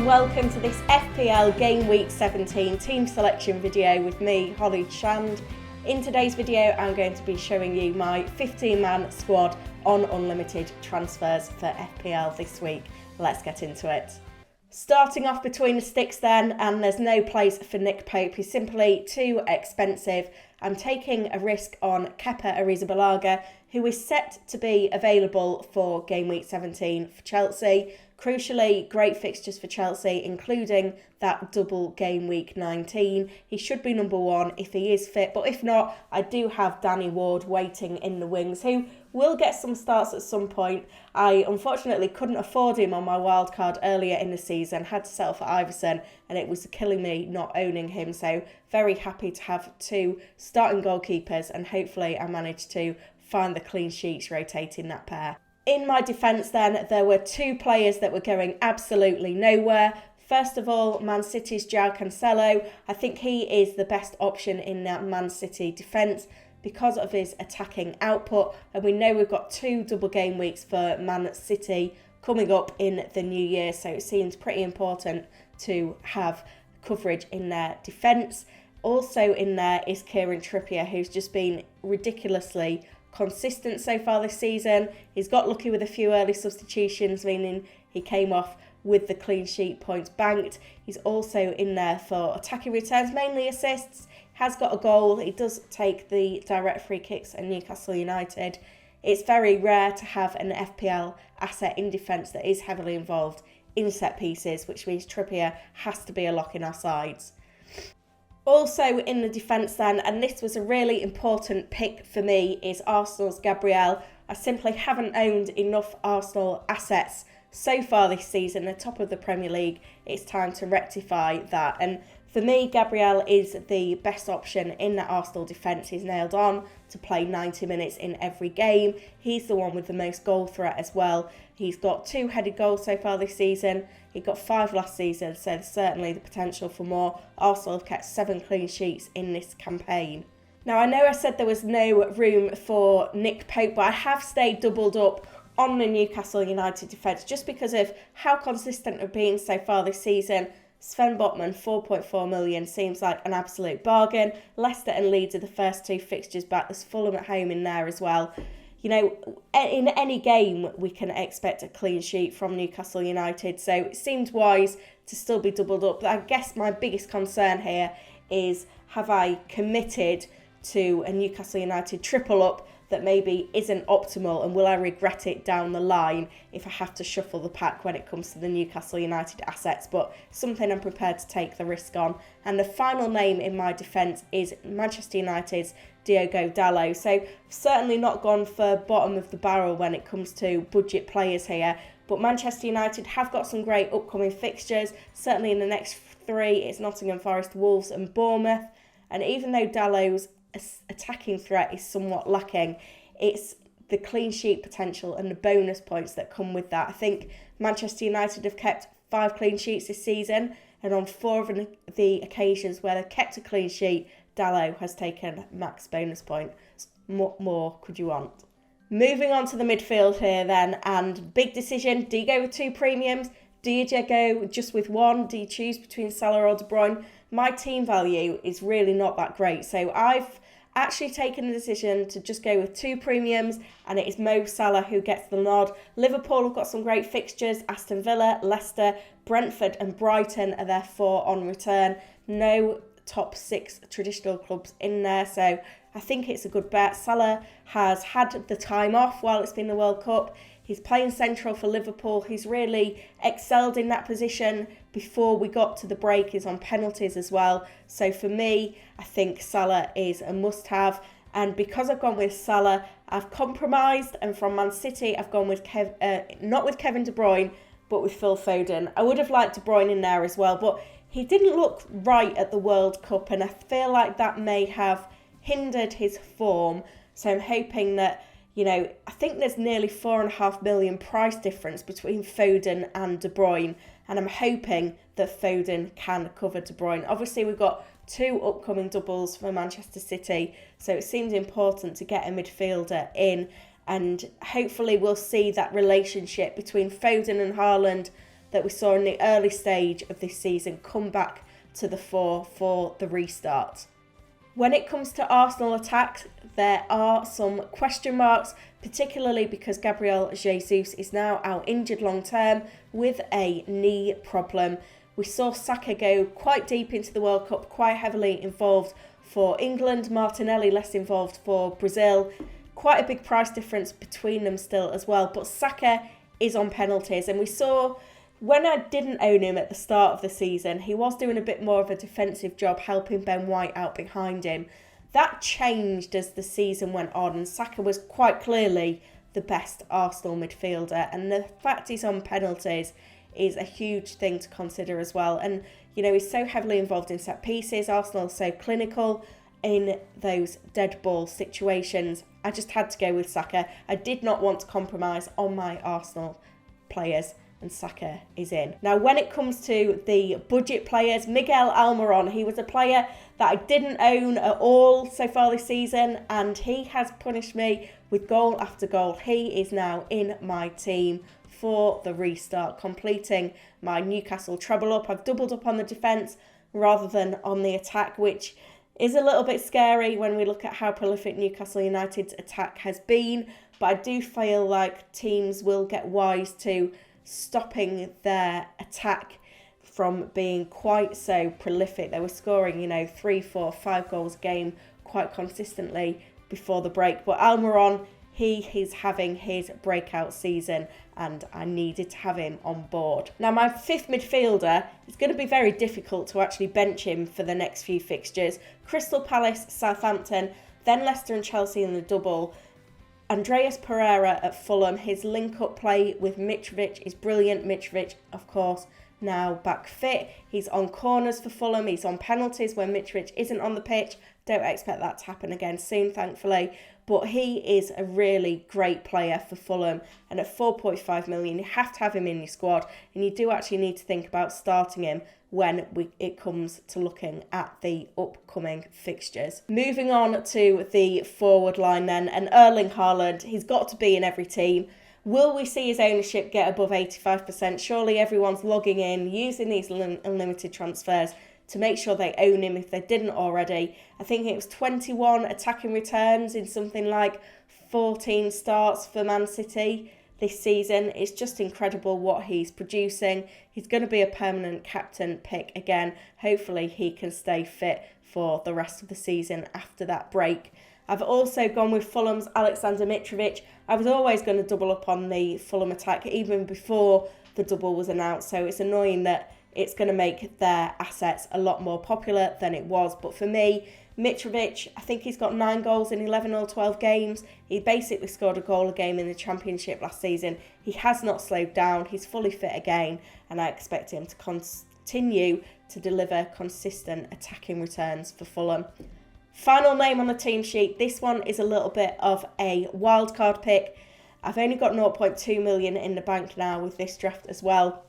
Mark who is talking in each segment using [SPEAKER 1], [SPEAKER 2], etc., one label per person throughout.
[SPEAKER 1] welcome to this FPL Gameweek 17 team selection video with me, Holly Shand. In today's video, I'm going to be showing you my 15-man squad on unlimited transfers for FPL this week. Let's get into it. Starting off between the sticks then, and there's no place for Nick Pope. He's simply too expensive. I'm taking a risk on Kepa Arrizabalaga, who is set to be available for Game Week 17 for Chelsea. Crucially, great fixtures for Chelsea, including that double Game Week 19. He should be number one if he is fit, but if not, I do have Danny Ward waiting in the wings, who will get some starts at some point. I unfortunately couldn't afford him on my wildcard earlier in the season, had to settle for Iverson, and it was killing me not owning him, so very happy to have two starting goalkeepers, and hopefully I managed to find the clean sheets rotating that pair. In my defence then, there were two players that were going absolutely nowhere. First of all, Man City's João Cancelo. I think he is the best option in that Man City defence because of his attacking output. And we know we've got two double game weeks for Man City coming up in the new year. So it seems pretty important to have coverage in their defence. Also in there is Kieran Trippier, who's just been ridiculously consistent so far this season. He's got lucky with a few early substitutions, meaning he came off with the clean sheet points banked. He's also in there for attacking returns, mainly assists. Has got a goal. He does take the direct free kicks at Newcastle United. It's very rare to have an FPL asset in defence that is heavily involved in set pieces, which means Trippier has to be a lock in our sides. Also in the defence then, and this was a really important pick for me, is Arsenal's Gabriel. I simply haven't owned enough Arsenal assets so far this season, the top of the Premier League. It's time to rectify that. And for me, Gabriel is the best option in that Arsenal defence. He's nailed on to play 90 minutes in every game. He's the one with the most goal threat as well. He's got 2 headed goals so far this season. He got 5 last season, so there's certainly the potential for more. Arsenal have kept 7 clean sheets in this campaign. Now, I know I said there was no room for Nick Pope, but I have stayed doubled up on the Newcastle United defence just because of how consistent they've been so far this season. Sven Botman, 4.4 million, seems like an absolute bargain. Leicester and Leeds are the first 2 fixtures back. There's Fulham at home in there as well. You know, in any game, we can expect a clean sheet from Newcastle United. So it seemed wise to still be doubled up. But I guess my biggest concern here is, have I committed to a Newcastle United triple up that maybe isn't optimal, and will I regret it down the line if I have to shuffle the pack when it comes to the Newcastle United assets? But something I'm prepared to take the risk on. And the final name in my defence is Manchester United's Diogo Dalot. So I've certainly not gone for bottom of the barrel when it comes to budget players here, but Manchester United have got some great upcoming fixtures. Certainly in the next 3, it's Nottingham Forest, Wolves and Bournemouth. And even though Dalot's attacking threat is somewhat lacking, it's the clean sheet potential and the bonus points that come with that. I think Manchester United have kept 5 clean sheets this season, and on 4 of the occasions where they've kept a clean sheet, Dalot has taken max bonus points. What more could you want? Moving on to the midfield here then, and big decision. Do you go with 2 premiums? Do you go just with 1? Do you choose between Salah or De Bruyne? My team value is really not that great, so I've actually taken the decision to just go with 2 premiums, and it is Mo Salah who gets the nod. Liverpool have got some great fixtures. Aston Villa, Leicester, Brentford and Brighton are therefore on return. No top 6 traditional clubs in there, so I think it's a good bet. Salah has had the time off while it's been the World Cup. He's playing central for Liverpool. He's really excelled in that position before we got to the break. He's on penalties as well. So for me, I think Salah is a must-have. And because I've gone with Salah, I've compromised. And from Man City, I've gone with not with Kevin De Bruyne, but with Phil Foden. I would have liked De Bruyne in there as well, but he didn't look right at the World Cup. And I feel like that may have hindered his form. So I'm hoping that, you know, I think there's nearly 4.5 million price difference between Foden and De Bruyne, and I'm hoping that Foden can cover De Bruyne. Obviously, we've got 2 upcoming doubles for Manchester City, so it seems important to get a midfielder in, and hopefully we'll see that relationship between Foden and Haaland that we saw in the early stage of this season come back to the fore for the restart. When it comes to Arsenal attacks, there are some question marks, particularly because Gabriel Jesus is now out injured long term with a knee problem. We saw Saka go quite deep into the World Cup, quite heavily involved for England, Martinelli less involved for Brazil. Quite a big price difference between them still as well, but Saka is on penalties, and we saw when I didn't own him at the start of the season, he was doing a bit more of a defensive job, helping Ben White out behind him. That changed as the season went on, and Saka was quite clearly the best Arsenal midfielder, and the fact he's on penalties is a huge thing to consider as well. And, you know, he's so heavily involved in set pieces, Arsenal is so clinical in those dead ball situations. I just had to go with Saka. I did not want to compromise on my Arsenal players, and Saka is in. Now, when it comes to the budget players, Miguel Almiron, he was a player that I didn't own at all so far this season, and he has punished me with goal after goal. He is now in my team for the restart, completing my Newcastle treble up. I've doubled up on the defence rather than on the attack, which is a little bit scary when we look at how prolific Newcastle United's attack has been, but I do feel like teams will get wise to stopping their attack from being quite so prolific. They were scoring, 3, 4, 5 goals a game quite consistently before the break. But Almiron, he is having his breakout season, and I needed to have him on board. Now, my fifth midfielder, it's going to be very difficult to actually bench him for the next few fixtures. Crystal Palace, Southampton, then Leicester and Chelsea in the double. Andreas Pereira at Fulham, his link-up play with Mitrovic is brilliant. Mitrovic, of course, now back fit. He's on corners for Fulham. He's on penalties when Mitrovic isn't on the pitch. Don't expect that to happen again soon, thankfully. But he is a really great player for Fulham. And at 4.5 million, you have to have him in your squad. And you do actually need to think about starting him when it comes to looking at the upcoming fixtures. Moving on to the forward line then, and Erling Haaland, he's got to be in every team. Will we see his ownership get above 85%? Surely everyone's logging in, using these unlimited transfers to make sure they own him if they didn't already. I think it was 21 attacking returns in something like 14 starts for Man City this season. It's just incredible what he's producing. He's going to be a permanent captain pick again. Hopefully he can stay fit for the rest of the season after that break. I've also gone with Fulham's Alexander Mitrovic. I was always going to double up on the Fulham attack even before the double was announced, so it's annoying that it's going to make their assets a lot more popular than it was. But for me, Mitrovic, I think he's got 9 goals in 11 or 12 games. He basically scored a goal a game in the Championship last season. He has not slowed down. He's fully fit again, and I expect him to continue to deliver consistent attacking returns for Fulham. Final name on the team sheet. This one is a little bit of a wildcard pick. I've only got 0.2 million in the bank now with this draft as well.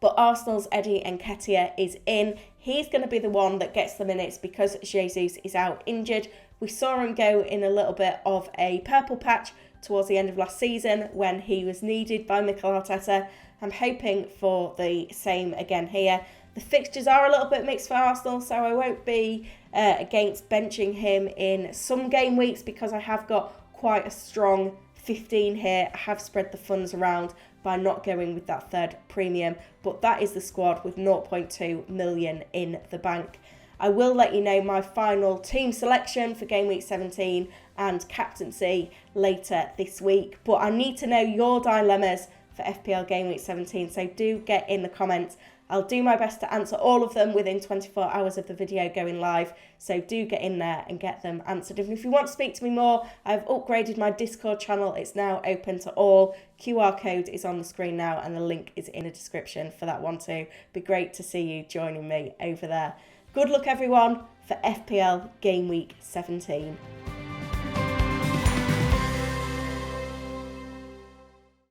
[SPEAKER 1] But Arsenal's Eddie Nketiah is in. He's going to be the one that gets the minutes because Jesus is out injured. We saw him go in a little bit of a purple patch towards the end of last season when he was needed by Mikel Arteta. I'm hoping for the same again here. The fixtures are a little bit mixed for Arsenal, so I won't be against benching him in some game weeks because I have got quite a strong 15 here. I have spread the funds around by not going with that third premium, but that is the squad with 0.2 million in the bank. I will let you know my final team selection for game week 17 and captaincy later this week, but I need to know your dilemmas for FPL game week 17, so do get in the comments. I'll do my best to answer all of them within 24 hours of the video going live, so do get in there and get them answered. And if you want to speak to me more, I've upgraded my Discord channel. It's now open to all. QR code is on the screen now and the link is in the description for that one too. It'd be great to see you joining me over there. Good luck everyone for FPL Game Week 17.